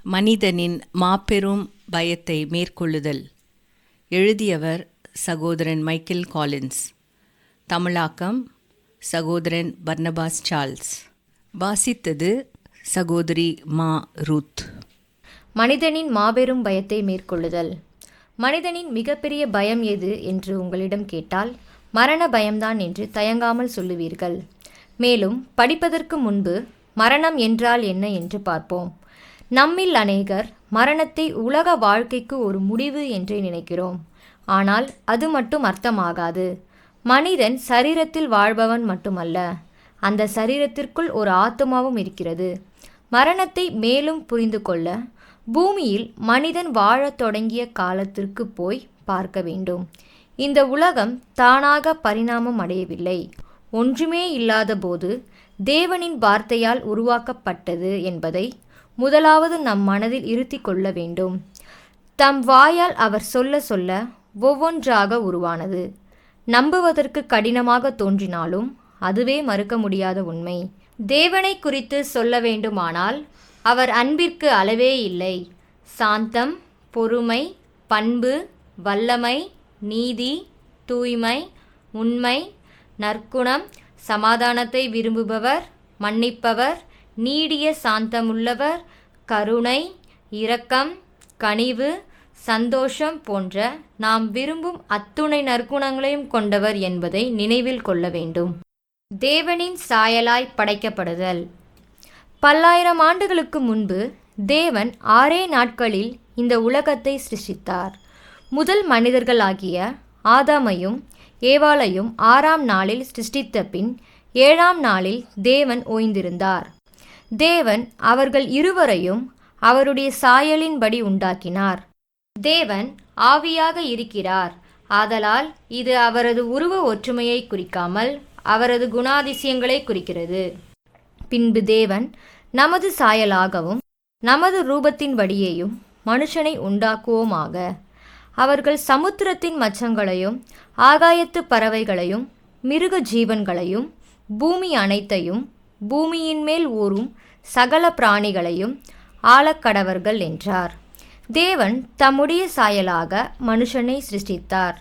மனிதனின் மாபெரும் பயத்தை மேற்கொள்ளுதல். எழுதியவர் சகோதரன் மைக்கேல் காலின்ஸ். தமிழாக்கம் சகோதரன் பர்னபாஸ் சார்ல்ஸ். வாசித்தது சகோதரி மா ரூத். மனிதனின் மாபெரும் பயத்தை மேற்கொள்ளுதல். மனிதனின் மிகப்பெரிய பயம் எது என்று உங்களிடம் கேட்டால் மரண பயம்தான் என்று தயங்காமல் சொல்லுவீர்கள். மேலும் படிப்பதற்கு முன்பு மரணம் என்றால் என்ன என்று பார்ப்போம். நம்மில் அநேகர் மரணத்தை உலக வாழ்க்கைக்கு ஒரு முடிவு என்றே நினைக்கிறோம். ஆனால் அது மட்டும் அர்த்தமாகாது. மனிதன் சரீரத்தில் வாழ்பவன் மட்டுமல்ல, அந்த சரீரத்திற்குள் ஒரு ஆத்துமாவும் இருக்கிறது. மரணத்தை மேலும் புரிந்து கொள்ள பூமியில் மனிதன் வாழத் தொடங்கிய காலத்திற்கு போய் பார்க்க வேண்டும். இந்த உலகம் தானாக பரிணாமம் அடையவில்லை. ஒன்றுமே இல்லாத போது தேவனின் வார்த்தையால் உருவாக்கப்பட்டது என்பதை முதலாவது நம் மனதில் இருத்தி கொள்ள வேண்டும். தம் வாயால் அவர் சொல்ல சொல்ல ஒவ்வொன்றாக உருவானது. நம்புவதற்கு கடினமாக தோன்றினாலும் அதுவே மறுக்க முடியாத உண்மை. தேவனை குறித்து சொல்ல வேண்டுமானால் அவர் அன்பிற்கு அளவே இல்லை. சாந்தம், பொறுமை, பண்பு, வல்லமை, நீதி, தூய்மை, உண்மை, நற்குணம், சமாதானத்தை விரும்புபவர், மன்னிப்பவர், நீடிய சாந்தமுள்ளவர், கருணை, இரக்கம், கனிவு, சந்தோஷம் போன்ற நாம் விரும்பும் அத்துணை நற்குணங்களையும் கொண்டவர் என்பதை நினைவில் கொள்ள வேண்டும். தேவனின் சாயலாய் படைக்கப்படுதல். பல்லாயிரம் ஆண்டுகளுக்கு முன்பு தேவன் 6 நாட்களில் இந்த உலகத்தை சிருஷ்டித்தார். முதல் மனிதர்களாகிய ஆதாமையும் ஏவாளையும் 6ஆம் நாளில் சிருஷ்டித்த பின் 7ஆம் நாளில் தேவன் ஓய்ந்திருந்தார். தேவன் அவர்கள் இருவரையும் அவருடைய சாயலின்படி உண்டாக்கினார். தேவன் ஆவியாக இருக்கிறார். ஆதலால் இது அவரது உருவ ஒற்றுமையை குறிக்காமல் அவரது குணாதிசயங்களை குறிக்கிறது. பின்பு தேவன் நமது சாயலாகவும் நமது ரூபத்தின்படியேயும் மனுஷனை உண்டாக்குவோமாக. அவர்கள் சமுத்திரத்தின் மச்சங்களையும் ஆகாயத்து பறவைகளையும் மிருக ஜீவன்களையும் பூமி அனைத்தையும் பூமியின் மேல் ஊறும் சகல பிராணிகளையும் ஆளக்கடவர்கள் என்றார். தேவன் தம்முடைய சாயலாக மனுஷனை சிருஷ்டித்தார்.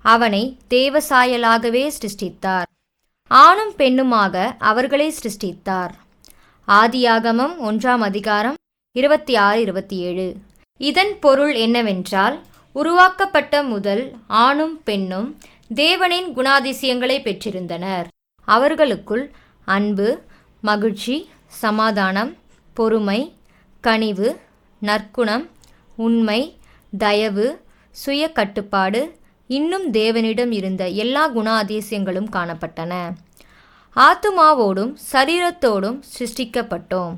அவனை தேவ சாயலாகவே சிருஷ்டித்தார். ஆணும் பெண்ணுமாக அவர்களை சிருஷ்டித்தார். ஆதியாகமம் 1ஆம் அதிகாரம் 26-27. இதன் பொருள் என்னவென்றால், உருவாக்கப்பட்ட முதல் ஆணும் பெண்ணும் தேவனின் குணாதிசயங்களை பெற்றிருந்தனர். அவர்களுக்குள் அன்பு, மகிழ்ச்சி, சமாதானம், பொறுமை, கனிவு, நற்குணம், உண்மை, தயவு, சுய கட்டுப்பாடு, இன்னும் தேவனிடம் இருந்த எல்லா குணாதிசயங்களும் காணப்பட்டன. ஆத்துமாவோடும் சரீரத்தோடும் சிருஷ்டிக்கப்பட்டோம்.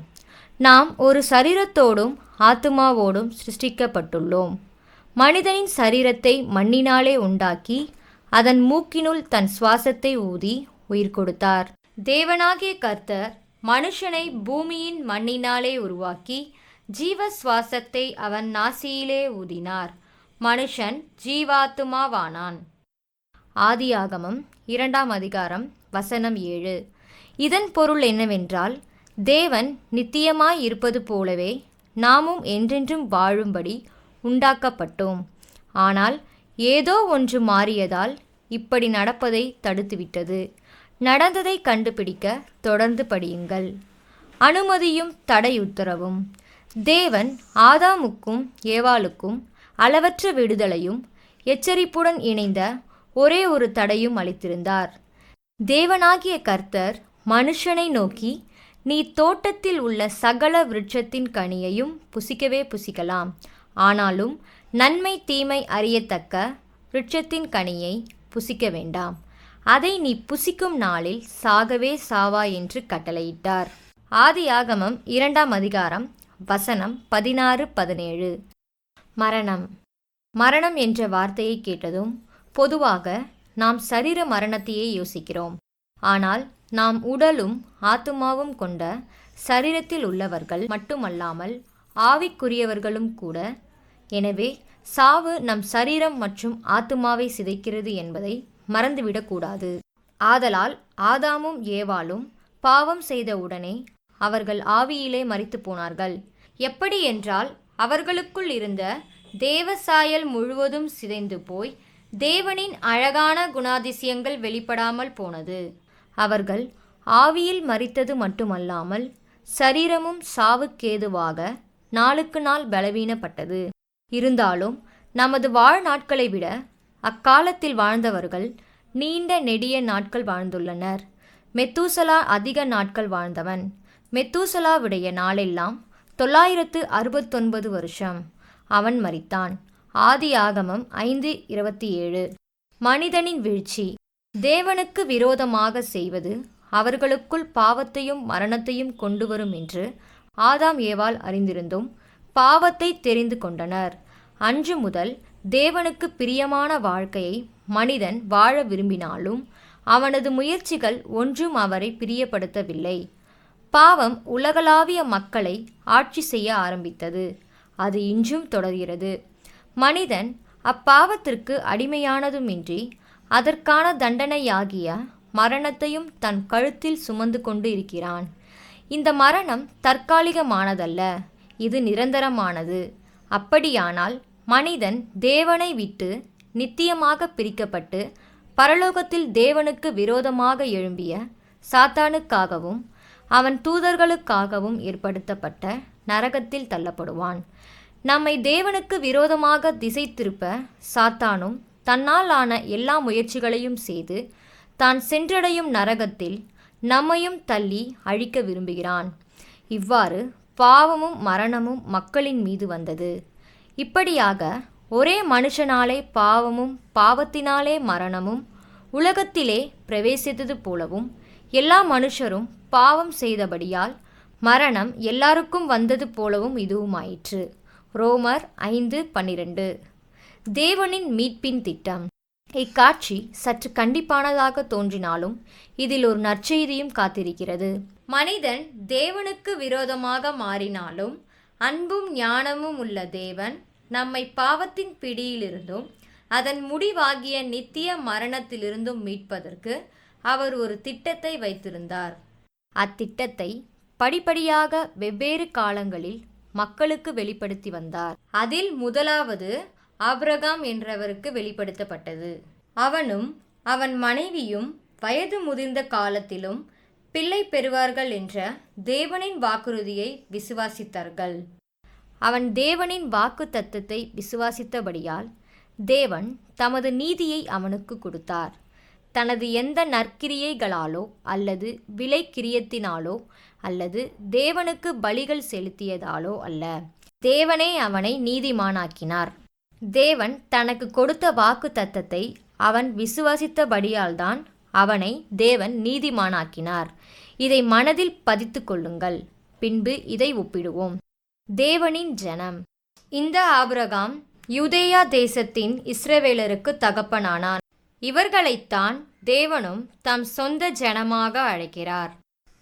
நாம் ஒரு சரீரத்தோடும் ஆத்துமாவோடும் சிருஷ்டிக்கப்பட்டுள்ளோம். மனிதனின் சரீரத்தை மண்ணினாலே உண்டாக்கி அதன் மூக்கினுள் தன் சுவாசத்தை ஊதி உயிர் கொடுத்தார். தேவனாகிய கர்த்தர் மனுஷனை பூமியின் மண்ணினாலே உருவாக்கி ஜீவ சுவாசத்தை அவன் நாசியிலே ஊதினார். மனுஷன் ஜீவாத்துமாவானான். ஆதியாகமம் 2ஆம் அதிகாரம் வசனம் 7. இதன் பொருள் என்னவென்றால், தேவன் நித்தியமாய் இருப்பது போலவே நாமும் என்றென்றும் வாழும்படி உண்டாக்கப்பட்டோம். ஆனால் ஏதோ ஒன்று மாறியதால் இப்படி நடப்பதை தடுத்துவிட்டது. நடந்ததை கண்டுபிடிக்க தொடர்ந்து படியுங்கள். அனுமதியும் தடையுத்தரவும். தேவன் ஆதாமுக்கும் ஏவாளுக்கும் அளவற்ற விடுதலையும் எச்சரிப்புடன் இணைந்த ஒரே ஒரு தடையும் அளித்திருந்தார். தேவனாகிய கர்த்தர் மனுஷனை நோக்கி, நீ தோட்டத்தில் உள்ள சகல விருட்சத்தின் கனியையும் புசிக்கவே புசிக்கலாம். ஆனாலும் நன்மை தீமை அறியத்தக்க விருட்சத்தின் கனியை புசிக்க வேண்டாம். அதை நீ புசிக்கும் நாளில் சாகவே சாவாய் என்று கட்டளையிட்டார். ஆதியாகமம் 2ஆம் அதிகாரம் வசனம் 16-17. மரணம். மரணம் என்ற வார்த்தையை கேட்டதும் பொதுவாக நாம் சரீர மரணத்தையே யோசிக்கிறோம். ஆனால் நாம் உடலும் ஆத்துமாவும் கொண்ட சரீரத்தில் உள்ளவர்கள் மட்டுமல்லாமல் ஆவிக்குரியவர்களும் கூட. எனவே சாவு நம் சரீரம் மற்றும் ஆத்துமாவை சிதைக்கிறது என்பதை மறந்துவிடக்கூடாது. ஆதலால் ஆதாமும் ஏவாளும் பாவம் செய்த உடனே அவர்கள் ஆவியிலே மரித்து போனார்கள். எப்படி என்றால் அவர்களுக்குள் இருந்த தேவசாயல் முழுவதும் சிதைந்து போய் தேவனின் அழகான குணாதிசயங்கள் வெளிப்படாமல் போனது. அவர்கள் ஆவியில் மரித்தது மட்டுமல்லாமல் சரீரமும் சாவுக்கேதுவாக நாளுக்கு நாள் பலவீனப்பட்டது. இருந்தாலும் நமது வாழ்நாட்களை விட அக்காலத்தில் வாழ்ந்தவர்கள் நீண்ட நெடிய நாட்கள் வாழ்ந்துள்ளனர். மெத்தூசலா அதிக நாட்கள் வாழ்ந்தவன். மெத்தூசலாவுடைய நாளெல்லாம் 969 வருஷம். அவன் மரித்தான். ஆதியாகமம் 5:27. மனிதனின் வீழ்ச்சி. தேவனுக்கு விரோதமாக செய்வது அவர்களுக்குள் பாவத்தையும் மரணத்தையும் கொண்டு வரும் என்று ஆதாம் ஏவாள் அறிந்திருந்தும் பாவத்தை தெரிந்து கொண்டனர். அன்று முதல் தேவனுக்கு பிரியமான வாழ்க்கையை மனிதன் வாழ விரும்பினாலும் அவனது முயற்சிகள் ஒன்றும் அவரை பிரியப்படுத்தவில்லை. பாவம் உலகளாவிய மக்களை ஆட்சி செய்ய ஆரம்பித்தது. அது இன்றும் தொடர்கிறது. மனிதன் அப்பாவத்திற்கு அடிமையானதுமின்றி அதற்கான தண்டனையாகிய மரணத்தையும் தன் கழுத்தில் சுமந்து கொண்டு இருக்கிறான். இந்த மரணம் தற்காலிகமானதல்ல, இது நிரந்தரமானது. அப்படியானால் மனிதன் தேவனை விட்டு நித்தியமாக பிரிக்கப்பட்டு பரலோகத்தில் தேவனுக்கு விரோதமாக எழும்பிய சாத்தானுக்காகவும் அவன் தூதர்களுக்காகவும் ஏற்படுத்தப்பட்ட நரகத்தில் தள்ளப்படுவான். நம்மை தேவனுக்கு விரோதமாக திசை திருப்ப சாத்தானும் தன்னால் ஆன எல்லா முயற்சிகளையும் செய்து தான் சென்றடையும் நரகத்தில் நம்மையும் தள்ளி அழிக்க விரும்புகிறான். இவ்வாறு பாவமும் மரணமும் மக்களின் மீது வந்தது. இப்படியாக ஒரே மனுஷனாலே பாவமும் பாவத்தினாலே மரணமும் உலகத்திலே பிரவேசித்தது போலவும் எல்லா மனுஷரும் பாவம் செய்தபடியால் மரணம் எல்லாருக்கும் வந்தது போலவும் இதுவுமாயிற்று. ரோமர் 5:12. தேவனின் மீட்பின் திட்டம். இக்காட்சி சற்று கண்டிப்பானதாக தோன்றினாலும் இதில் ஒரு நற்செய்தியும் காத்திருக்கிறது. மனிதன் தேவனுக்கு விரோதமாக மாறினாலும் அன்பும் ஞானமும் உள்ள தேவன் நம்மை பாவத்தின் பிடியிலிருந்தும் அதன் முடிவாகிய நித்திய மரணத்திலிருந்தும் மீட்பதற்கு அவர் ஒரு திட்டத்தை வைத்திருந்தார். அத்திட்டத்தை படிப்படியாக வெவ்வேறு காலங்களில் மக்களுக்கு வெளிப்படுத்தி வந்தார். அதில் முதலாவது ஆபிரகாம் என்றவருக்கு வெளிப்படுத்தப்பட்டது. அவனும் அவன் மனைவியும் வயது முதிர்ந்த காலத்திலும் பிள்ளை பெறுவார்கள் என்ற தேவனின் வாக்குறுதியை விசுவாசித்தார்கள். அவன் தேவனின் வாக்கு தத்தத்தை விசுவாசித்தபடியால் தேவன் தமது நீதியை அவனுக்கு கொடுத்தார். தனது எந்த நற்கிரியைகளாலோ அல்லது விலை கிரியத்தினாலோ அல்லது தேவனுக்கு பலிகள் செலுத்தியதாலோ அல்ல, தேவனே அவனை நீதிமானாக்கினார். தேவன் தனக்கு கொடுத்த வாக்கு தத்தத்தை அவன் விசுவாசித்தபடியால்தான் அவனை தேவன் நீதிமானாக்கினார். இதை மனதில் பதித்து கொள்ளுங்கள். பின்பு இதை ஒப்பிடுவோம். தேவனின் ஜனம். இந்த ஆபிரகாம் யூதேயா தேசத்தின் இஸ்ரவேலருக்கு தகப்பனானான். இவர்களைத்தான் தேவனும் தம் சொந்த ஜனமாக அழைக்கிறார்.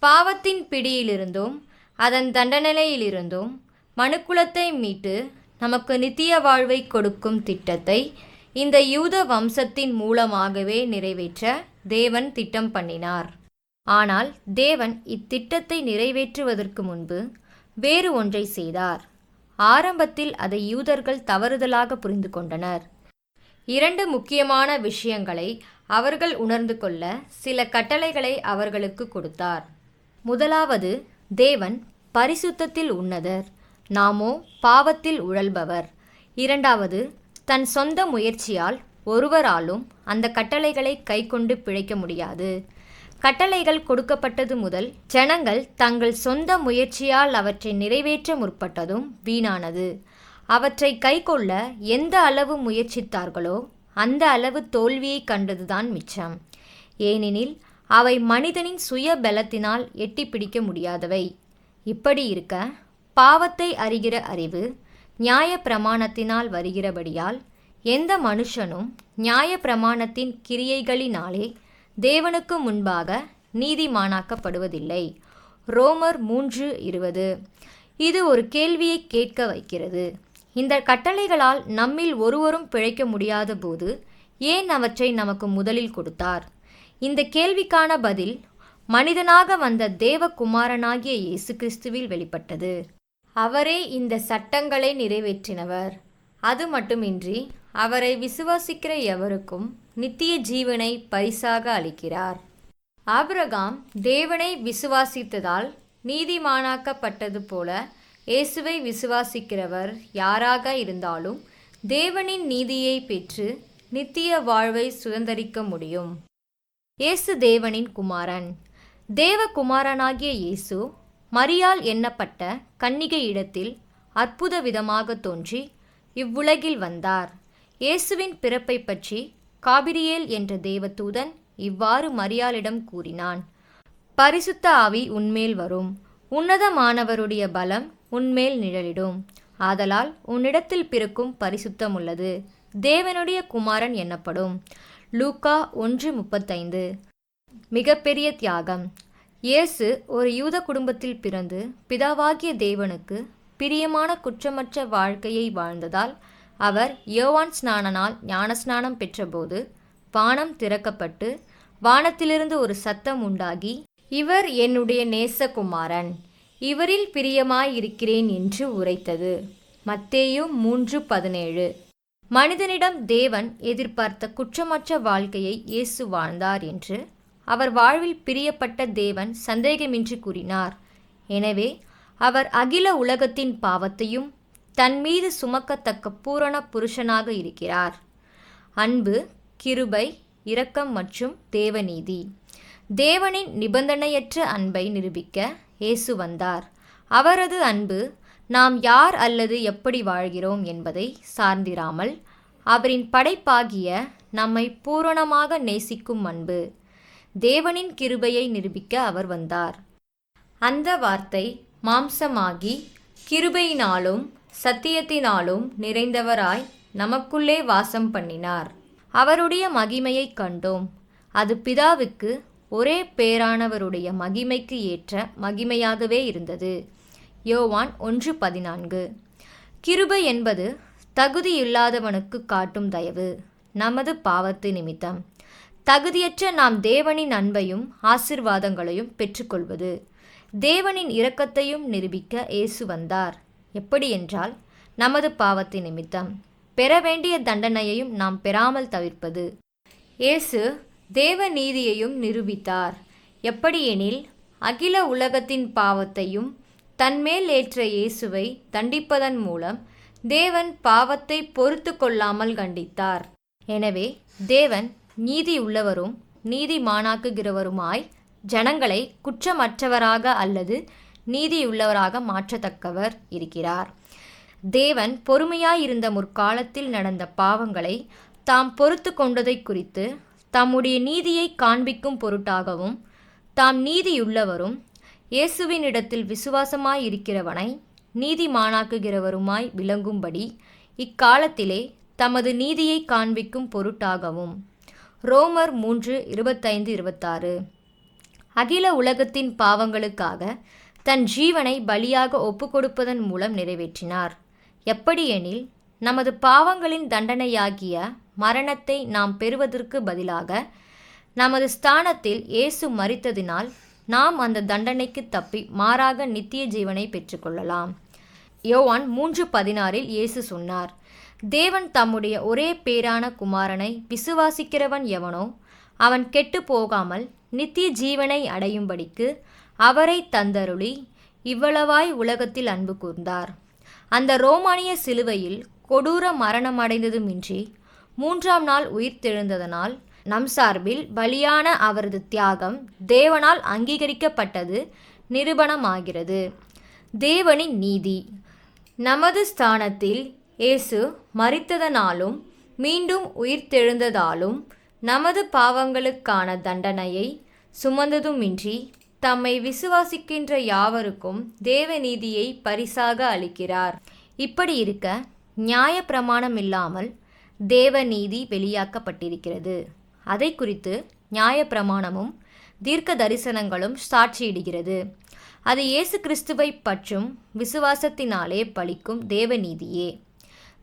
பாவத்தின் பிடியிலிருந்தும் அதன் தண்டனையிலிருந்தும் மனுக்குலத்தை மீட்டு நமக்கு நித்திய வாழ்வை கொடுக்கும் திட்டத்தை இந்த யூத வம்சத்தின் மூலமாகவே நிறைவேற்ற தேவன் திட்டம் பண்ணினார். ஆனால் தேவன் இத்திட்டத்தை நிறைவேற்றுவதற்கு முன்பு வேறு ஒன்றை செய்தார். ஆரம்பத்தில் அதை யூதர்கள் தவறுதலாக புரிந்து கொண்டனர். 2 முக்கியமான விஷயங்களை அவர்கள் உணர்ந்து கொள்ள சில கட்டளைகளை அவர்களுக்கு கொடுத்தார். முதலாவது, தேவன் பரிசுத்தத்தில் உன்னதர், நாமோ பாவத்தில் உழல்பவர். இரண்டாவது, தன் சொந்த முயற்சியால் ஒருவராலும் அந்த கட்டளைகளை கைக்கொண்டு பிழைக்க முடியாது. கட்டளைகள் கொடுக்கப்பட்டது முதல் ஜனங்கள் தங்கள் சொந்த முயற்சியால் அவற்றை நிறைவேற்ற முற்பட்டதும் வீணானது. அவற்றை கைக்கொள்ள எந்த அளவு முயற்சித்தார்களோ அந்த அளவு தோல்வியை கண்டதுதான் மிச்சம். ஏனெனில் அவை மனிதனின் சுய பலத்தினால் எட்டி பிடிக்க முடியாதவை. இப்படி இருக்க பாவத்தை அறிகிற அறிவு நியாய பிரமாணத்தினால் வருகிறபடியால் எந்த மனுஷனும் நியாய பிரமாணத்தின் கிரியைகளினாலே தேவனுக்கு முன்பாக நீதிமானாக்கப்படுவதில்லை. ரோமர் 3:20. இது ஒரு கேள்வியை கேட்க வைக்கிறது. இந்த கட்டளைகளால் நம்மில் ஒருவரும் பிழைக்க முடியாத போது ஏன் அவற்றை நமக்கு முதலில் கொடுத்தார்? இந்த கேள்விக்கான பதில் மனிதனாக வந்த தேவகுமாரனாகிய இயேசு கிறிஸ்துவில் வெளிப்பட்டது. அவரே இந்த சட்டங்களை நிறைவேற்றினவர். அது மட்டுமின்றி அவரை விசுவாசிக்கிற எவருக்கும் நித்திய ஜீவனை பரிசாக அளிக்கிறார். ஆபிரகாம் தேவனை விசுவாசித்ததால் நீதிமானாக்கப்பட்டது போல இயேசுவை விசுவாசிக்கிறவர் யாராக இருந்தாலும் தேவனின் நீதியை பெற்று நித்திய வாழ்வை சுதந்தரிக்க முடியும். இயேசு தேவனின் குமாரன். தேவகுமாரனாகிய இயேசு மரியாள் எண்ணப்பட்ட கன்னிகை இடத்தில் அற்புத விதமாக தோன்றி இவ்வுலகில் வந்தார். இயேசுவின் பிறப்பை பற்றி காபிரியேல் என்ற தேவதூதன் இவ்வாறு மரியாளிடம் கூறினான். பரிசுத்த ஆவி உன்மேல் வரும், உன்னதமானவருடைய பலம் உன்மேல் நிழலிடும். ஆதலால் உன்னிடத்தில் பிறக்கும் பரிசுத்தமுள்ளது தேவனுடைய குமாரன் எனப்படும். லூக்கா 1:35. மிகப்பெரிய தியாகம். இயேசு ஒரு யூத குடும்பத்தில் பிறந்து பிதாவாகிய தேவனுக்கு பிரியமான குற்றமற்ற வாழ்க்கையை வாழ்ந்ததால் அவர் யோவான் ஸ்நானனால் ஞானஸ்நானம் பெற்றபோது வானம் திறக்கப்பட்டு வானத்திலிருந்து ஒரு சத்தம் உண்டாகி, இவர் என்னுடைய நேசகுமாரன், இவரில் பிரியமாயிருக்கிறேன் என்று உரைத்தது. மத்தேயு 3:17. மனிதனிடம் தேவன் எதிர்பார்த்த குற்றமற்ற வாழ்க்கையை இயேசு வாழ்ந்தார் என்று அவர் வாழ்வில் பிரியப்பட்ட தேவன் சந்தேகமின்றி கூறினார். எனவே அவர் அகில உலகத்தின் பாவத்தையும் தன் மீது சுமக்கத்தக்க பூரண புருஷனாக இருக்கிறார். அன்பு, கிருபை, இரக்கம் மற்றும் தேவநீதி. தேவனின் நிபந்தனையற்ற அன்பை நிரூபிக்க இயேசு வந்தார். அவரது அன்பு நாம் யார் அல்லது எப்படி வாழ்கிறோம் என்பதை சார்ந்திராமல் அவரின் படைப்பாகிய நம்மை பூரணமாக நேசிக்கும் அன்பு. தேவனின் கிருபையை நிரூபிக்க அவர் வந்தார். அந்த வார்த்தை மாம்சமாகி கிருபையினாலும் சத்தியத்தினாலும் நிறைந்தவராய் நமக்குள்ளே வாசம் பண்ணினார். அவருடைய மகிமையை கண்டோம். அது பிதாவுக்கு ஒரே பேரானவருடைய மகிமைக்கு ஏற்ற மகிமையாகவே இருந்தது. யோவான் 1:14. கிருபை என்பது தகுதியில்லாதவனுக்கு காட்டும் தயவு, நமது பாவத்து நிமித்தம். தகுதியற்ற நாம் தேவனின் அன்பையும் ஆசீர்வாதங்களையும் பெற்றுக்கொள்வது. தேவனின் இரக்கத்தையும் நிரூபிக்க இயேசு வந்தார். எப்படி என்றால், நமது பாவத்தின் நிமித்தம் பெற வேண்டிய தண்டனையையும் நாம் பெறாமல் தவிர்ப்பது. இயேசு தேவ நீதியையும் நிரூபித்தார். எப்படியெனில், அகில உலகத்தின் பாவத்தையும் தன்மேல் ஏற்ற இயேசுவை தண்டிப்பதன் மூலம் தேவன் பாவத்தை பொறுத்து கொள்ளாமல் கண்டித்தார். எனவே தேவன் நீதி உள்ளவரும் நீதிமானாக்குகிறவருமாய் ஜனங்களை குற்றமற்றவராக அல்லது நீதியுள்ளவராக மாற்றத்தக்கவர் இருக்கிறார். தேவன் பொறுமையாயிருந்த முற்காலத்தில் நடந்த பாவங்களை தாம் பொறுத்து கொண்டதை குறித்து தம்முடைய நீதியை காண்பிக்கும் பொருட்டாகவும் தாம் நீதியுள்ளவரும் இயேசுவினிடத்தில் விசுவாசமாயிருக்கிறவனை நீதிமானாக்குகிறவருமாய் விளங்கும்படி இக்காலத்திலே தமது நீதியை காண்பிக்கும் பொருட்டாகவும். ரோமர் 3:25-26. அகில உலகத்தின் பாவங்களுக்காக தன் ஜீவனை பலியாக ஒப்புக்கொடுப்பதன் மூலம் நிறைவேற்றினார். எப்படியெனில், நமது பாவங்களின் தண்டனையாகிய மரணத்தை நாம் பெறுவதற்கு பதிலாக நமது ஸ்தானத்தில் இயேசு மரித்ததினால் நாம் அந்த தண்டனைக்கு தப்பி மாறாக நித்திய ஜீவனை பெற்றுக்கொள்ளலாம். யோவான் 3:16 இயேசு சொன்னார், தேவன் தம்முடைய ஒரே பேரான குமாரனை விசுவாசிக்கிறவன் எவனோ அவன் கெட்டு போகாமல் நித்திய ஜீவனை அடையும்படிக்கு அவரை தந்தருளி இவ்வளவாய் உலகத்தில் அன்பு கூர்ந்தார். அந்த ரோமானிய சிலுவையில் கொடூர மரணமடைந்ததுமின்றி 3ஆம் நாள் உயிர்த்தெழுந்ததனால் நம் சார்பில் பலியான அவரது தியாகம் தேவனால் அங்கீகரிக்கப்பட்டது நிரூபணமாகிறது. தேவனின் நீதி. நமது ஸ்தானத்தில் இயேசு மரித்ததனாலும் மீண்டும் உயிர்த்தெழுந்ததாலும் நமது பாவங்களுக்கான தண்டனையை சுமந்ததுமின்றி தம்மை விசுவாசிக்கின்ற யாவருக்கும் தேவநீதியை பரிசாக அளிக்கிறார். இப்படி இருக்க நியாய பிரமாணம் இல்லாமல் தேவநீதி வெளியாக்கப்பட்டிருக்கிறது. அதை குறித்து நியாய பிரமாணமும் தீர்க்க தரிசனங்களும் சாட்சியிடுகிறது. அது இயேசு கிறிஸ்துவை பற்றும் விசுவாசத்தினாலே பலிக்கும் தேவநீதியே.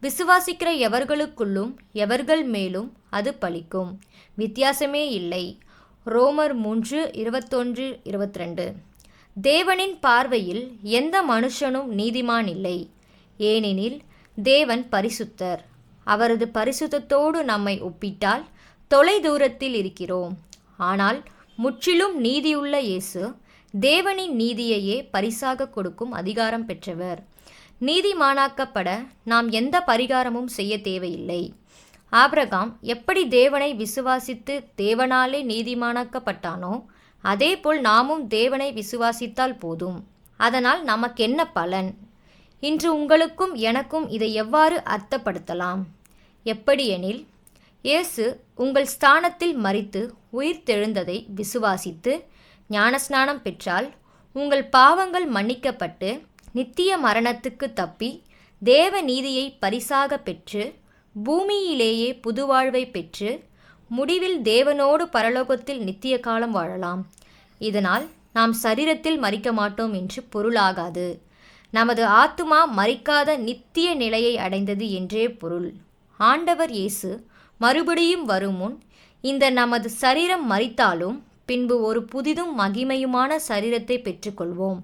விசுவாசிக்கிற எவர்களுக்குள்ளும் எவர்கள் மேலும் அது பலிக்கும். வித்தியாசமே இல்லை. ரோமர் 3:21-22. தேவனின் பார்வையில் எந்த மனுஷனும் நீதிமான் இல்லை. ஏனெனில் தேவன் பரிசுத்தர். அவரது பரிசுத்தத்தோடு நம்மை ஒப்பிட்டால் தொலை தூரத்தில் இருக்கிறோம். ஆனால் முற்றிலும் நீதியுள்ள இயேசு தேவனின் நீதியையே பரிசாக கொடுக்கும் அதிகாரம் பெற்றவர். நீதிமானாக்கப்பட நாம் எந்த பரிகாரமும் செய்ய தேவையில்லை. ஆபிரகாம் எப்படி தேவனை விசுவாசித்து தேவனாலே நீதிமானாக்கப்பட்டானோ அதேபோல் நாமும் தேவனை விசுவாசித்தால் போதும். அதனால் நமக்கென்ன பலன்? இன்று உங்களுக்கும் எனக்கும் இதை எவ்வாறு அர்த்தப்படுத்தலாம்? எப்படியெனில், இயேசு உங்கள் ஸ்தானத்தில் மரித்து உயிர்த்தெழுந்ததை விசுவாசித்து ஞானஸ்நானம் பெற்றால் உங்கள் பாவங்கள் மன்னிக்கப்பட்டு நித்திய மரணத்துக்கு தப்பி தேவ நீதியை பரிசாக பெற்று பூமியிலேயே புதுவாழ்வை பெற்று முடிவில் தேவனோடு பரலோகத்தில் நித்திய காலம் வாழலாம். இதனால் நாம் சரீரத்தில் மரிக்க மாட்டோம் என்று பொருளாகாது. நமது ஆத்துமா மரிக்காத நித்திய நிலையை அடைந்தது என்றே பொருள். ஆண்டவர் இயேசு மறுபடியும் வரும் முன் இந்த நமது சரீரம் மரித்தாலும் பின்பு ஒரு புதிதும் மகிமையுமான சரீரத்தை பெற்றுக்கொள்வோம்.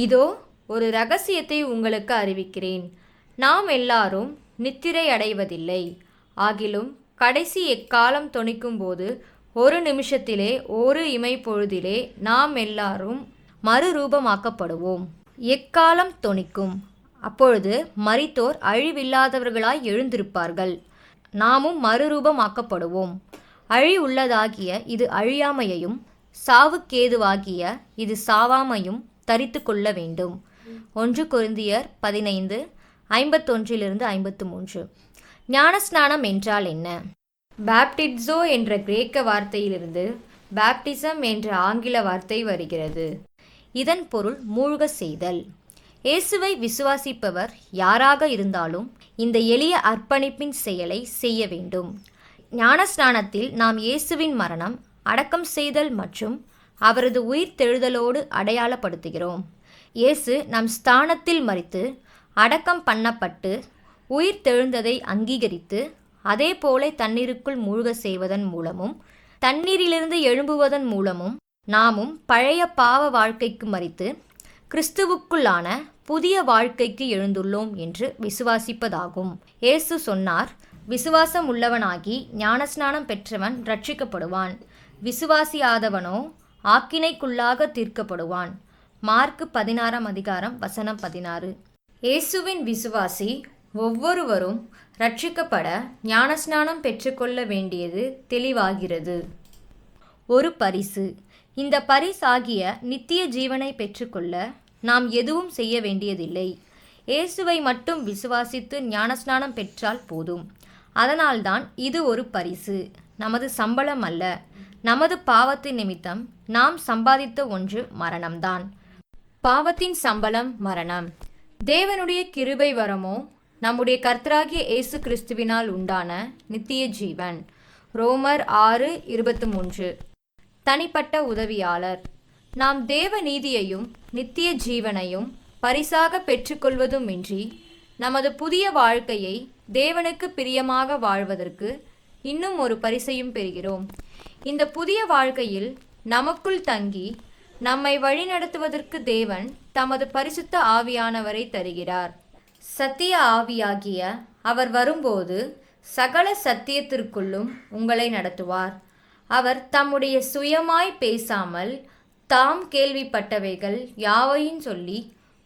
இதோ ஒரு இரகசியத்தை உங்களுக்கு அறிவிக்கிறேன். நாம் எல்லாரும் நித்திரை அடைவதில்லை. ஆகிலும் கடைசி எக்காலம் தொனிக்கும்போது ஒரு நிமிஷத்திலே ஒரு இமைப்பொழுதிலே நாம் எல்லாரும் மறுரூபமாக்கப்படுவோம். எக்காலம் தொனிக்கும். அப்பொழுது மரித்தோர் அழிவில்லாதவர்களாய் எழுந்திருப்பார்கள். நாமும் மறுரூபமாக்கப்படுவோம். அழிவுள்ளதாகிய இது அழியாமையையும் சாவுக்கேதுவாகிய இது சாவாமையும் தரித்து கொள்ள வேண்டும். 1 கொரிந்தியர் 15:51-53. ஞானஸ்நானம் என்றால் என்ன? பாப்டிட்ஸோ என்ற கிரேக்க வார்த்தையிலிருந்து பாப்டிசம் என்ற ஆங்கில வார்த்தை வருகிறது. இதன் பொருள் மூழ்க செய்தல். இயேசுவை விசுவாசிப்பவர் யாராக இருந்தாலும் இந்த எளிய அர்ப்பணிப்பின் செயலை செய்ய வேண்டும். ஞானஸ்நானத்தில் நாம் இயேசுவின் மரணம், அடக்கம் செய்தல் மற்றும் அவரது உயிர்த்தெழுதலோடு அடையாளப்படுத்துகிறோம். இயேசு நம் ஸ்தானத்தில் மரித்து அடக்கம் பண்ணப்பட்டு உயிர்த்தெழுந்ததை அங்கீகரித்து அதே போல தண்ணீருக்குள் மூழ்க செய்வதன் மூலமும் தண்ணீரிலிருந்து எழும்புவதன் மூலமும் நாமும் பழைய பாவ வாழ்க்கைக்கு மரித்து கிறிஸ்துவுக்குள்ளான புதிய வாழ்க்கைக்கு எழுந்துள்ளோம் என்று விசுவாசிப்பதாகும். இயேசு சொன்னார், விசுவாசம் உள்ளவனாகி ஞானஸ்நானம் பெற்றவன் ரட்சிக்கப்படுவான், விசுவாசியாதவனோ ஆக்கினைக்குள்ளாக தீர்க்கப்படுவான். மார்க்கு 16:16. இயேசுவின் விசுவாசி ஒவ்வொருவரும் ரட்சிக்கப்பட ஞானஸ்நானம் பெற்றுக்கொள்ள வேண்டியது தெளிவாகிறது. ஒரு பரிசு. இந்த பரிசாகிய நித்திய ஜீவனை பெற்றுக்கொள்ள நாம் எதுவும் செய்ய வேண்டியதில்லை. இயேசுவை மட்டும் விசுவாசித்து ஞானஸ்நானம் பெற்றால் போதும். அதனால்தான் இது ஒரு பரிசு, நமது சம்பளம் அல்ல. நமது பாவத்தின் நிமித்தம் நாம் சம்பாதித்த ஒன்று மரணம்தான். பாவத்தின் சம்பளம் மரணம். தேவனுடைய கிருபை வரமோ நம்முடைய கர்த்தராகிய இயேசு கிறிஸ்துவினால் உண்டான நித்திய ஜீவன். ரோமர் 6:23. தனிப்பட்ட உதவியாளர். நாம் தேவ நீதியையும் நித்திய ஜீவனையும் பரிசாக பெற்றுக்கொள்வதுமின்றி நமது புதிய வாழ்க்கையை தேவனுக்கு பிரியமாக வாழ்வதற்கு இன்னும் ஒரு பரிசையும் பெறுகிறோம். இந்த புதிய வாழ்க்கையில் நமக்குள் தங்கி நம்மை வழிநடத்துவதற்கு தேவன் தமது பரிசுத்த ஆவியானவரை தருகிறார். சத்திய ஆவியாகிய அவர் வரும்போது சகல சத்தியத்திற்குள்ளும் உங்களை நடத்துவார். அவர் தம்முடைய சுயமாய் பேசாமல் தாம் கேள்விப்பட்டவைகள் யாவையும் சொல்லி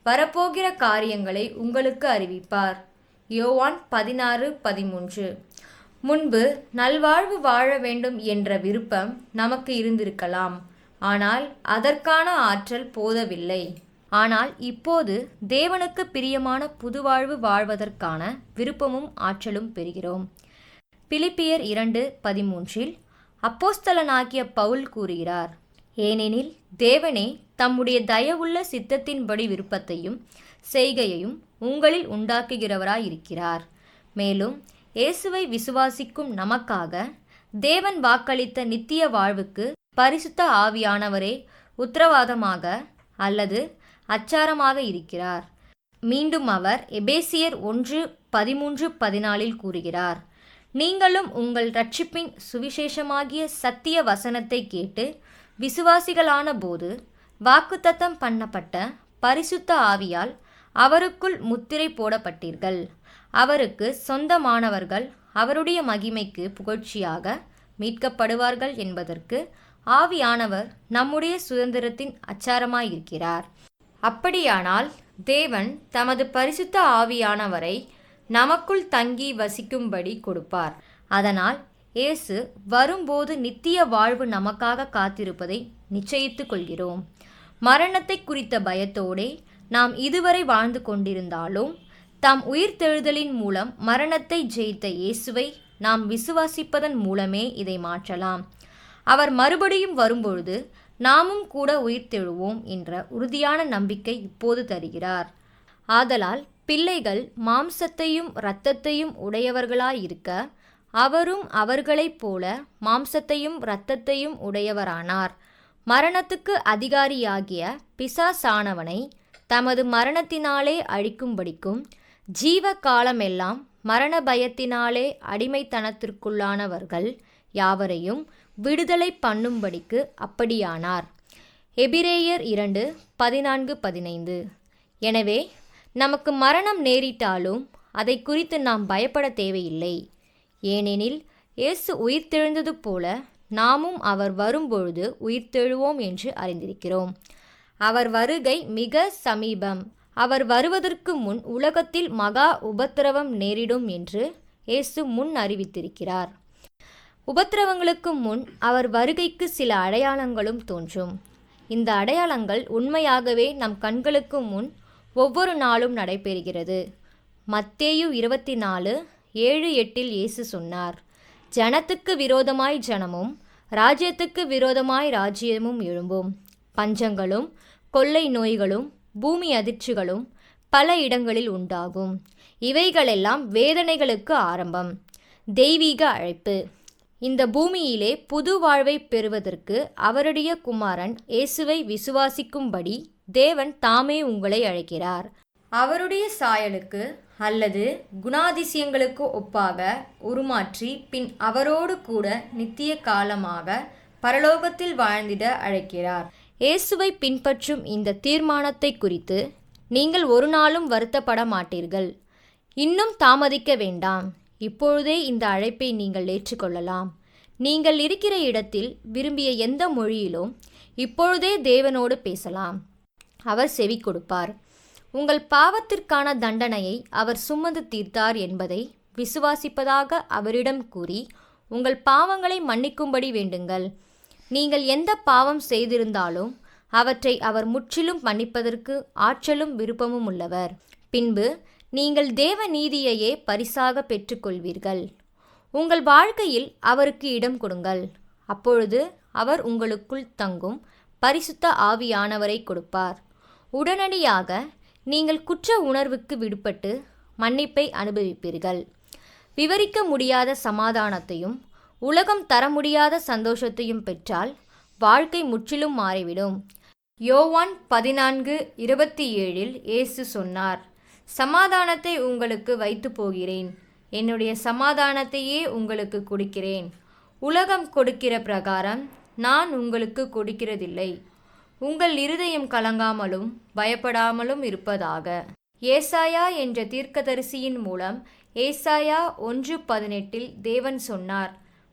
வரப்போகிற காரியங்களை உங்களுக்கு அறிவிப்பார். யோவான் 16:13. முன்பு நல்வாழ்வு வாழ வேண்டும் என்ற விருப்பம் நமக்கு இருந்திருக்கலாம். ஆனால் அதற்கான ஆற்றல் போதவில்லை. ஆனால் இப்போது தேவனுக்கு பிரியமான புதுவாழ்வு வாழ்வதற்கான விருப்பமும் ஆற்றலும் பெறுகிறோம். பிலிப்பியர் 2:13 அப்போஸ்தலனாகிய பவுல் கூறுகிறார், ஏனெனில் தேவனே தம்முடைய தயவுள்ள சித்தத்தின்படி விருப்பத்தையும் செய்கையையும் உங்களில் உண்டாக்குகிறவராயிருக்கிறார். மேலும் இயேசுவை விசுவாசிக்கும் நமக்காக தேவன் வாக்களித்த நித்திய வாழ்வுக்கு பரிசுத்த ஆவியானவரே உத்தரவாதமாக அல்லது அச்சாரமாக இருக்கிறார். மீண்டும் அவர் எபேசியர் 1:13-14 கூறுகிறார், நீங்களும் உங்கள் இரட்சிப்பின் சுவிசேஷமாகிய சத்திய வசனத்தை கேட்டு விசுவாசிகளான போது வாக்குத்தத்தம் பண்ணப்பட்ட பரிசுத்த ஆவியால் அவருக்குள் முத்திரை போடப்பட்டீர்கள். அவருக்கு சொந்தமானவர்கள் அவருடைய மகிமைக்கு புகழ்ச்சியாக மீட்கப்படுவார்கள் என்பதற்கு ஆவியானவர் நம்முடைய சுதந்திரத்தின் அச்சாரமாயிருக்கிறார். அப்படியானால் தேவன் தமது பரிசுத்த ஆவியானவரை நமக்குள் தங்கி வசிக்கும்படி கொடுப்பார். அதனால் இயேசு வரும்போது நித்திய வாழ்வு நமக்காக காத்திருப்பதை நிச்சயித்துக் கொள்கிறோம். மரணத்தை குறித்த பயத்தோடே நாம் இதுவரை வாழ்ந்து கொண்டிருந்தாலும் தாம் உயிர்த்தெழுதலின் மூலம் மரணத்தை ஜெயித்த இயேசுவை நாம் விசுவாசிப்பதன் மூலமே இதை மாற்றலாம். அவர் மறுபடியும் வரும்பொழுது நாமும் கூட உயிர்த்தெழுவோம் என்ற உறுதியான நம்பிக்கை இப்போது தருகிறார். ஆதலால் பிள்ளைகள் மாம்சத்தையும் இரத்தத்தையும் உடையவர்களாயிருக்க அவரும் அவர்களைப் போல மாம்சத்தையும் இரத்தத்தையும் உடையவரானார். மரணத்துக்கு அதிகாரியாகிய பிசாசானவனை தமது மரணத்தினாலே அழிக்கும்படிக்கும் ஜீவ காலமெல்லாம் மரண பயத்தினாலே அடிமைத்தனத்திற்குள்ளானவர்கள் யாவரையும் விடுதலை பண்ணும்படிக்கு அப்படியானார். எபிரேயர் 2:14-15. எனவே நமக்கு மரணம் நேரிட்டாலும் அதை குறித்து நாம் பயப்பட தேவையில்லை. ஏனெனில் இயேசு உயிர்த்தெழுந்தது போல நாமும் அவர் வரும்பொழுது உயிர்த்தெழுவோம் என்று அறிந்திருக்கிறோம். அவர் வருகை மிக சமீபம். அவர் வருவதற்கு முன் உலகத்தில் மகா உபத்திரவம் நேரிடும் என்று இயேசு முன் அறிவித்திருக்கிறார். உபத்திரவங்களுக்கு முன் அவர் வருகைக்கு சில அடையாளங்களும் தோன்றும். இந்த அடையாளங்கள் உண்மையாகவே நம் கண்களுக்கு முன் ஒவ்வொரு நாளும் நடைபெறுகிறது. மத்தேயு 24:7-8 இயேசு சொன்னார், ஜனத்துக்கு விரோதமாய் ஜனமும் ராஜ்யத்துக்கு விரோதமாய் ராஜ்யமும் எழும்பும். பஞ்சங்களும் கொள்ளை நோய்களும் பூமி அதிர்ச்சிகளும் பல இடங்களில் உண்டாகும். இவைகளெல்லாம் வேதனைகளுக்கு ஆரம்பம். தெய்வீக அழைப்பு. இந்த பூமியிலே புது வாழ்வை பெறுவதற்கு அவருடைய குமாரன் இயேசுவை விசுவாசிக்கும்படி தேவன் தாமே உங்களை அழைக்கிறார். அவருடைய சாயலுக்கு அல்லது குணாதிசயங்களுக்கு ஒப்பாக உருமாற்றி பின் அவரோடு கூட நித்திய காலமாக பரலோகத்தில் வாழ்ந்திட அழைக்கிறார். இயேசுவை பின்பற்றும் இந்த தீர்மானத்தை குறித்து நீங்கள் ஒரு நாளும் வருத்தப்பட மாட்டீர்கள். இன்னும் தாமதிக்க வேண்டாம். இப்பொழுதே இந்த அழைப்பை நீங்கள் ஏற்றுக்கொள்ளலாம். நீங்கள் இருக்கிற இடத்தில் விரும்பிய எந்த மொழியிலும் இப்பொழுதே தேவனோடு பேசலாம். அவர் செவி கொடுப்பார். உங்கள் பாவத்திற்கான தண்டனையை அவர் சுமந்து தீர்த்தார் என்பதை விசுவாசிப்பதாக அவரிடம் கூறி உங்கள் பாவங்களை மன்னிக்கும்படி வேண்டுங்கள். நீங்கள் எந்த பாவம் செய்திருந்தாலும் அவற்றை அவர் முற்றிலும் மன்னிப்பதற்கு ஆற்றலும் விருப்பமும் உள்ளவர். பின்பு நீங்கள் தேவ நீதியையே பரிசாக பெற்றுக்கொள்வீர்கள். உங்கள் வாழ்க்கையில் அவருக்கு இடம் கொடுங்கள். அப்பொழுது அவர் உங்களுக்குள் தங்கும் பரிசுத்த ஆவியானவரை கொடுப்பார். உடனடியாக நீங்கள் குற்ற உணர்வுக்கு விடுபட்டு மன்னிப்பை அனுபவிப்பீர்கள். விவரிக்க முடியாத சமாதானத்தையும் உலகம் தர முடியாத சந்தோஷத்தையும் பெற்றால் வாழ்க்கை முற்றிலும் மாறிவிடும். யோவான் 14:27 இயேசு சொன்னார், சமாதானத்தை உங்களுக்கு வைத்து போகிறேன், என்னுடைய சமாதானத்தையே உங்களுக்கு கொடுக்கிறேன். உலகம் கொடுக்கிற பிரகாரம் நான் உங்களுக்கு கொடுக்கிறதில்லை. உங்கள் இருதயம் கலங்காமலும் பயப்படாமலும் இருப்பதாக. ஏசாயா என்ற தீர்க்கதரிசியின் மூலம் ஏசாயா 1:18 தேவன் சொன்னார்,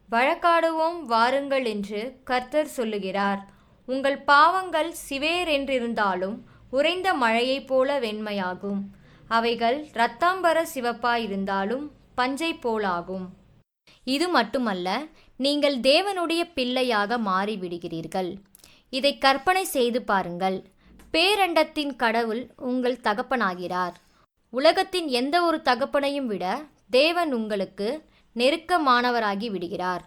வழக்காடுவோம் வாருங்கள் என்று கர்த்தர் சொல்லுகிறார். உங்கள் பாவங்கள் சிவேரென்றிருந்தாலும் உறைந்த மழையைப் போல வெண்மையாகும். அவைகள் இரத்தாம்பர சிவப்பாயிருந்தாலும் பஞ்சை போலாகும். இது மட்டுமல்ல, நீங்கள் தேவனுடைய பிள்ளையாக மாறிவிடுகிறீர்கள். இதை கற்பனை செய்து பாருங்கள். பேரண்டத்தின் கடவுள் உங்கள் தகப்பனாகிறார். உலகத்தின் எந்த ஒரு தகப்பனையும் விட தேவன் உங்களுக்கு நெருக்கமானவராகி விடுகிறார்.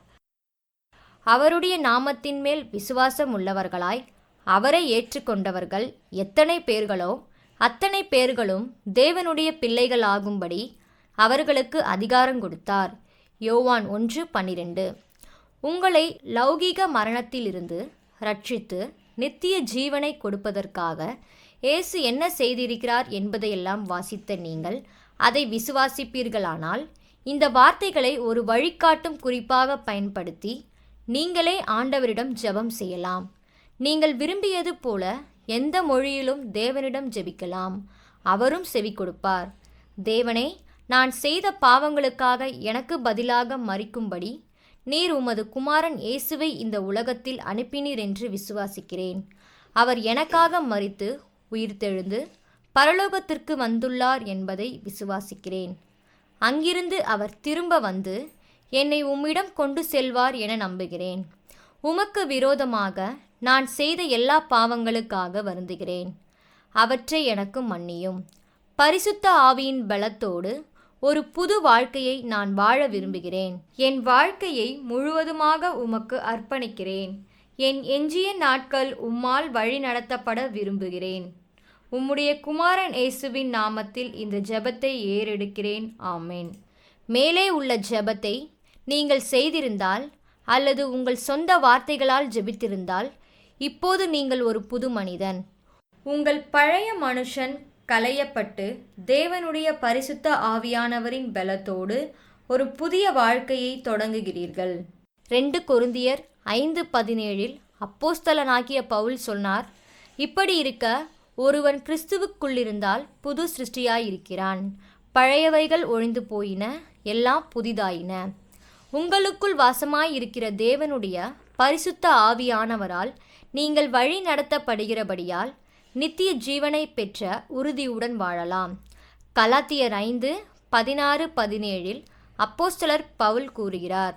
அவருடைய நாமத்தின் மேல் விசுவாசம் உள்ளவர்களாய் அவரை ஏற்றுக்கொண்டவர்கள் எத்தனை பேர்களோ அத்தனை பேர்களும் தேவனுடைய பிள்ளைகளாகும்படி அவர்களுக்கு அதிகாரம் கொடுத்தார். யோவான் 1:12. உங்களை லௌகீக மரணத்திலிருந்து ரட்சித்து நித்திய ஜீவனை கொடுப்பதற்காக இயேசு என்ன செய்திருக்கிறார் என்பதையெல்லாம் வாசித்த நீங்கள் அதை விசுவாசிப்பீர்களானால் இந்த வார்த்தைகளை ஒரு வழிகாட்டும் குறிப்பாக பயன்படுத்தி நீங்களே ஆண்டவரிடம் ஜெபம் செய்யலாம். நீங்கள் விரும்பியது போல எந்த மொழியிலும் தேவனிடம் ஜெபிக்கலாம், அவரும் செவி கொடுப்பார். தேவனே, நான் செய்த பாவங்களுக்காக எனக்கு பதிலாக மரிக்கும்படி நீர் உமது குமாரன் இயேசுவை இந்த உலகத்தில் அனுப்பினீர் என்று விசுவாசிக்கிறேன். அவர் எனக்காக மரித்து உயிர்த்தெழுந்து பரலோகத்திற்கு வந்துள்ளார் என்பதை விசுவாசிக்கிறேன். அங்கிருந்து அவர் திரும்ப வந்து என்னை உம்மிடம் கொண்டு செல்வார் என நம்புகிறேன். உமக்கு விரோதமாக நான் செய்த எல்லா பாவங்களுக்காக வருந்துகிறேன். அவற்றை எனக்கு மன்னியும். பரிசுத்த ஆவியின் பலத்தோடு ஒரு புது வாழ்க்கையை நான் வாழ விரும்புகிறேன். என் வாழ்க்கையை முழுவதுமாக உமக்கு அர்ப்பணிக்கிறேன். என் எஞ்சிய நாட்கள் உம்மால் வழி நடத்தப்பட விரும்புகிறேன். உம்முடைய குமாரன் இயேசுவின் நாமத்தில் இந்த ஜெபத்தை ஏறெடுக்கிறேன். ஆமென். மேலே உள்ள ஜெபத்தை நீங்கள் செய்திருந்தால் அல்லது உங்கள் சொந்த வார்த்தைகளால் ஜெபித்திருந்தால் இப்போது நீங்கள் ஒரு புது மனிதன். உங்கள் பழைய மனுஷன் களையப்பட்டு தேவனுடைய பரிசுத்த ஆவியானவரின் பலத்தோடு ஒரு புதிய வாழ்க்கையை தொடங்குகிறீர்கள். 2 கொரிந்தியர் 5:17 அப்போஸ்தலனாகிய பவுல் சொன்னார், இப்படி இருக்க ஒருவன் கிறிஸ்துவுக்குள்ளிருந்தால் புது சிருஷ்டியாயிருக்கிறான். பழையவைகள் ஒழிந்து போயின, எல்லாம் புதிதாயின. உங்களுக்குள் வாசமாயிருக்கிற தேவனுடைய பரிசுத்த ஆவியானவரால் நீங்கள் வழி நடத்தப்படுகிறபடியால் நித்திய ஜீவனை பெற்ற உறுதியுடன் வாழலாம். கலாத்தியர் 5:16-17 அப்போஸ்தலர் பவுல் கூறுகிறார்,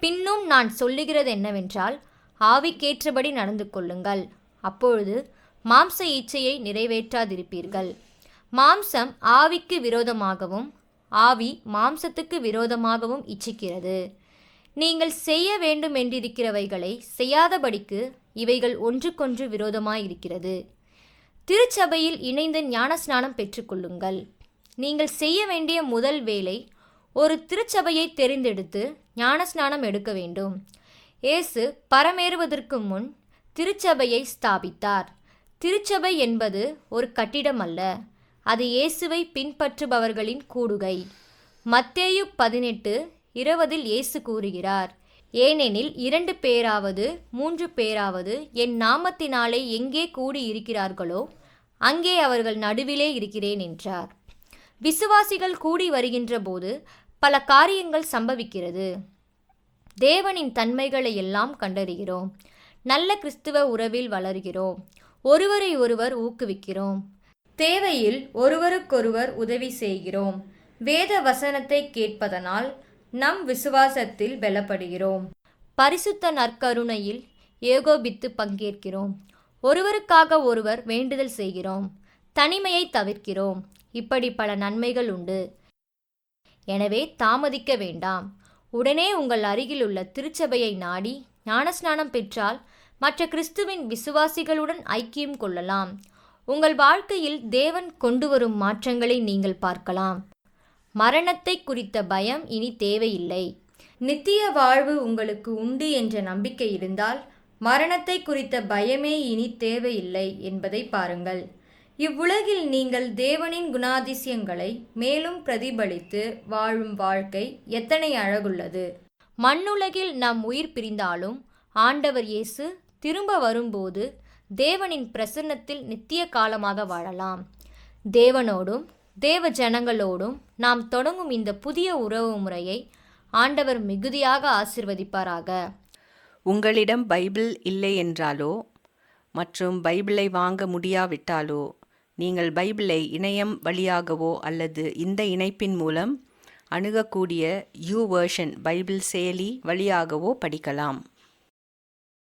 பின்னும் நான் சொல்லுகிறது என்னவென்றால், ஆவிக்கேற்றபடி நடந்து கொள்ளுங்கள், அப்பொழுது மாம்ச இச்சையை நிறைவேற்றாதிருப்பீர்கள். மாம்சம் ஆவிக்கு விரோதமாகவும் ஆவி மாம்சத்துக்கு விரோதமாகவும் இச்சிக்கிறது. நீங்கள் செய்ய வேண்டுமென்றிருக்கிறவைகளை செய்யாதபடிக்கு இவைகள் ஒன்றுக்கொன்று விரோதமாயிருக்கிறது. திருச்சபையில் இணைந்து ஞானஸ்நானம் பெற்றுக்கொள்ளுங்கள். நீங்கள் செய்ய வேண்டிய முதல் வேலை ஒரு திருச்சபையை தெரிந்தெடுத்து ஞானஸ்நானம் எடுக்க வேண்டும். இயேசு பரமேறுவதற்கு முன் திருச்சபையை ஸ்தாபித்தார். திருச்சபை என்பது ஒரு கட்டிடம் அல்ல, அது இயேசுவை பின்பற்றுபவர்களின் கூடுகை. மத்தேயு 18:20 இயேசு கூறுகிறார், ஏனெனில் 2 பேராவது 3 பேராவது என் நாமத்தினாலே எங்கே கூடி இருக்கிறார்களோ அங்கே அவர்கள் நடுவிலே இருக்கிறேன் என்றார். விசுவாசிகள் கூடி வருகின்ற போது பல காரியங்கள் சம்பவிக்கிறது. தேவனின் தன்மைகளை எல்லாம் கண்டறிகிறோம். நல்ல கிறிஸ்துவ உறவில் வளர்கிறோம். ஒருவரை ஒருவர் ஊக்குவிக்கிறோம். தேவையில் ஒருவருக்கொருவர் உதவி செய்கிறோம். வேத வசனத்தை கேட்பதனால் நம் விசுவாசத்தில் பலப்படுகிறோம். பரிசுத்த நற்கருணையில் ஏகோபித்து பங்கேற்கிறோம். ஒருவருக்காக ஒருவர் வேண்டுதல் செய்கிறோம். தனிமையை தவிர்க்கிறோம். இப்படி பல நன்மைகள் உண்டு. எனவே தாமதிக்க வேண்டாம். உடனே உங்கள் அருகிலுள்ள திருச்சபையை நாடி ஞானஸ்நானம் பெற்றால் மற்ற கிறிஸ்துவின் விசுவாசிகளுடன் ஐக்கியம் கொள்ளலாம். உங்கள் வாழ்க்கையில் தேவன் கொண்டு வரும் மாற்றங்களை நீங்கள் பார்க்கலாம். மரணத்தை குறித்த பயம் இனி தேவையில்லை. நித்திய வாழ்வு உங்களுக்கு உண்டு என்ற நம்பிக்கை இருந்தால் மரணத்தை குறித்த பயமே இனி தேவையில்லை என்பதை பாருங்கள். இவ்வுலகில் நீங்கள் தேவனின் குணாதிசயங்களை மேலும் பிரதிபலித்து வாழும் வாழ்க்கை எத்தனை அழகுள்ளது. மண்ணுலகில் நாம் உயிர் பிரிந்தாலும் ஆண்டவர் இயேசு திரும்ப வரும்போது தேவனின் பிரசன்னத்தில் நித்திய காலமாக வாழலாம். தேவனோடும் தேவ ஜனங்களோடும் நாம் தொடங்கும் இந்த புதிய உறவு முறையை ஆண்டவர் மிகுதியாக ஆசீர்வதிப்பாராக. உங்களிடம் பைபிள் இல்லை என்றாலோ மற்றும் பைபிளை வாங்க முடியாவிட்டாலோ நீங்கள் பைபிளை இணையம் வழியாகவோ அல்லது இந்த இணைப்பின் மூலம் அணுகக்கூடிய YouVersion பைபிள் செயலி வழியாகவோ படிக்கலாம்.